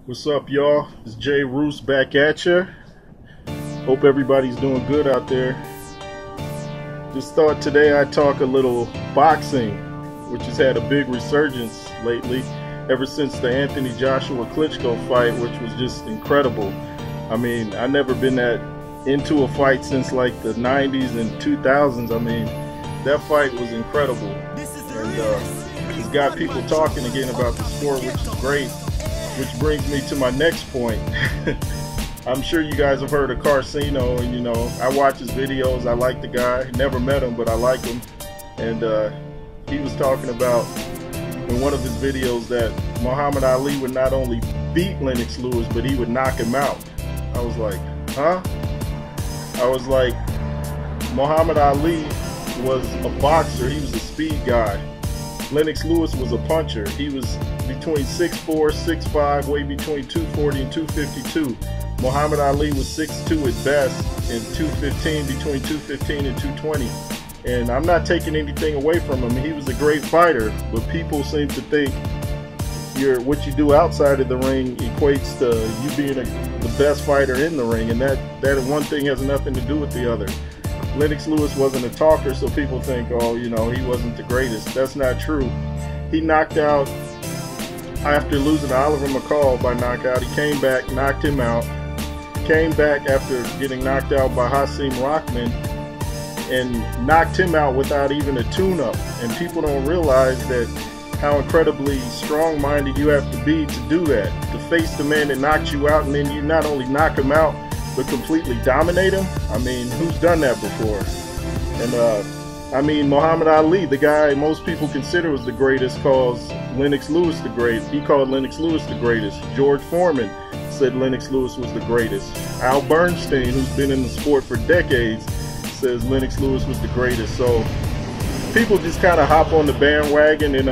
What's up, y'all? It's Jay Roos back at you. Hope everybody's doing good out there. Just thought today I'd talk a little boxing, which has had a big resurgence lately, ever since the Anthony Joshua Klitschko fight, which was just incredible. I mean, I've never been that into a fight since like the 90s and 2000s. I mean, that fight was incredible. And it's got people talking again about the sport, which is great. Which brings me to my next point. I'm sure you guys have heard of Karceno, and you know, I watch his videos. I like the guy. Never met him, but I like him. And he was talking about in one of his videos that Muhammad Ali would not only beat Lennox Lewis, but he would knock him out. I was like, huh? I was like, Muhammad Ali was a boxer. He was a speed guy. Lennox Lewis was a puncher. He was between 6'4", 6'5", weighed between 240 and 252. Muhammad Ali was 6'2" at best and 215, between 215 and 220. And I'm not taking anything away from him. He was a great fighter, but people seem to think what you do outside of the ring equates to you being the best fighter in the ring, and that one thing has nothing to do with the other. Lennox Lewis wasn't a talker, so people think, oh, you know, he wasn't the greatest. That's not true. He knocked out, after losing to Oliver McCall by knockout, he came back, knocked him out, came back after getting knocked out by Hasim Rahman, and knocked him out without even a tune-up. And people don't realize that how incredibly strong-minded you have to be to do that, to face the man that knocked you out, and then you not only knock him out, but completely dominate him. I mean, who's done that before? And I mean, Muhammad Ali, the guy most people consider was the greatest, calls Lennox Lewis the greatest. He called Lennox Lewis the greatest. George Foreman said Lennox Lewis was the greatest. Al Bernstein, who's been in the sport for decades, says Lennox Lewis was the greatest. So people just kind of hop on the bandwagon and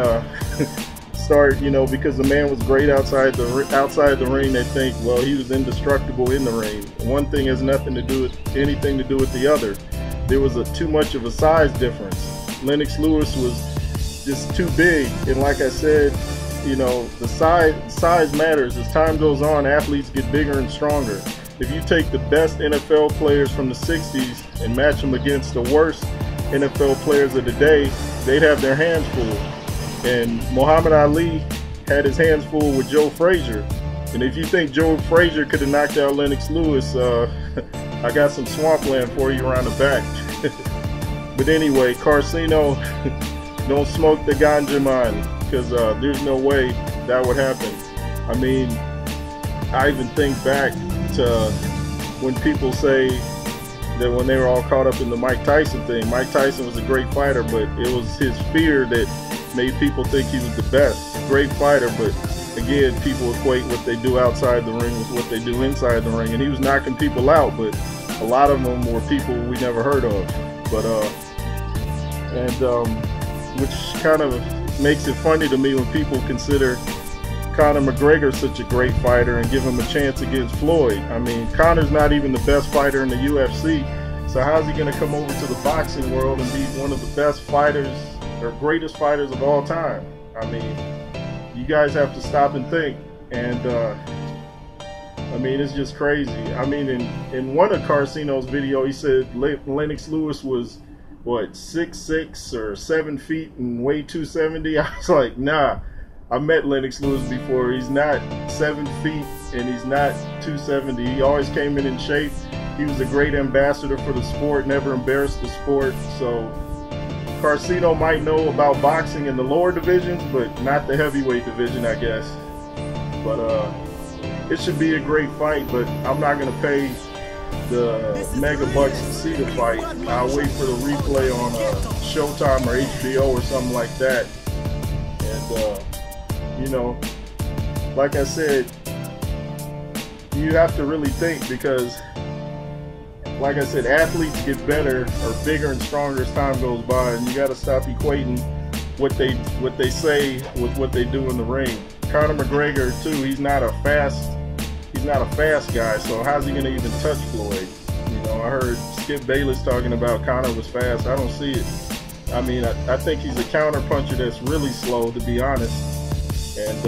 start, you know, because the man was great outside the ring, they think, well, he was indestructible in the ring. One thing has anything to do with the other. There was too much of a size difference. Lennox Lewis was just too big, and like I said, you know, the size matters. As time goes on, athletes get bigger and stronger. If you take the best NFL players from the 60s and match them against the worst NFL players of the day, they'd have their hands full. And Muhammad Ali had his hands full with Joe Frazier. And if you think Joe Frazier could have knocked out Lennox Lewis, I got some swampland for you around the back. But anyway, Karceno, don't smoke the ganja man, because there's no way that would happen. I mean, I even think back to when people say that when they were all caught up in the Mike Tyson thing. Mike Tyson was a great fighter, but it was his fear that made people think he was the best. Great fighter, but again, people equate what they do outside the ring with what they do inside the ring. And he was knocking people out, but a lot of them were people we never heard of. But which kind of makes it funny to me when people consider Conor McGregor such a great fighter and give him a chance against Floyd. I mean, Conor's not even the best fighter in the UFC, so how's he going to come over to the boxing world and be one of the best fighters or greatest fighters of all time? I mean, you guys have to stop and think. And I mean, it's just crazy. I mean, in one of Karceno's video, he said Lennox Lewis was what, 6'6" or 7 feet and weighed 270. I was like, nah, I met Lennox Lewis before. He's not 7 feet and he's not 270. He always came in shape. He was a great ambassador for the sport, never embarrassed the sport. So Karceno might know about boxing in the lower divisions, but not the heavyweight division, I guess. But it should be a great fight, but I'm not going to pay the mega bucks to see the fight. I'll wait for the replay on Showtime or HBO or something like that. And, you know, like I said, you have to really think, because like I said, athletes get better or bigger and stronger as time goes by, and you got to stop equating what they say with what they do in the ring. Conor McGregor too, he's not a fast guy, so how's he going to even touch Floyd? You know, I heard Skip Bayless talking about Conor was fast. I don't see it. I mean, I think he's a counter puncher that's really slow, to be honest. And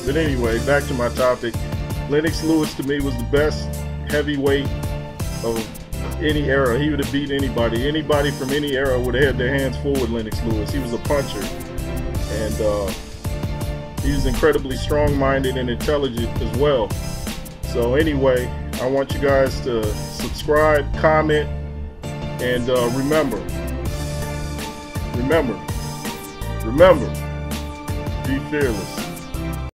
But anyway, back to my topic. Lennox Lewis to me was the best heavyweight of any era. He would have beat anybody. Anybody from any era would have had their hands full with Lennox Lewis. He was a puncher. And he was incredibly strong-minded and intelligent as well. So anyway, I want you guys to subscribe, comment, and remember, be fearless.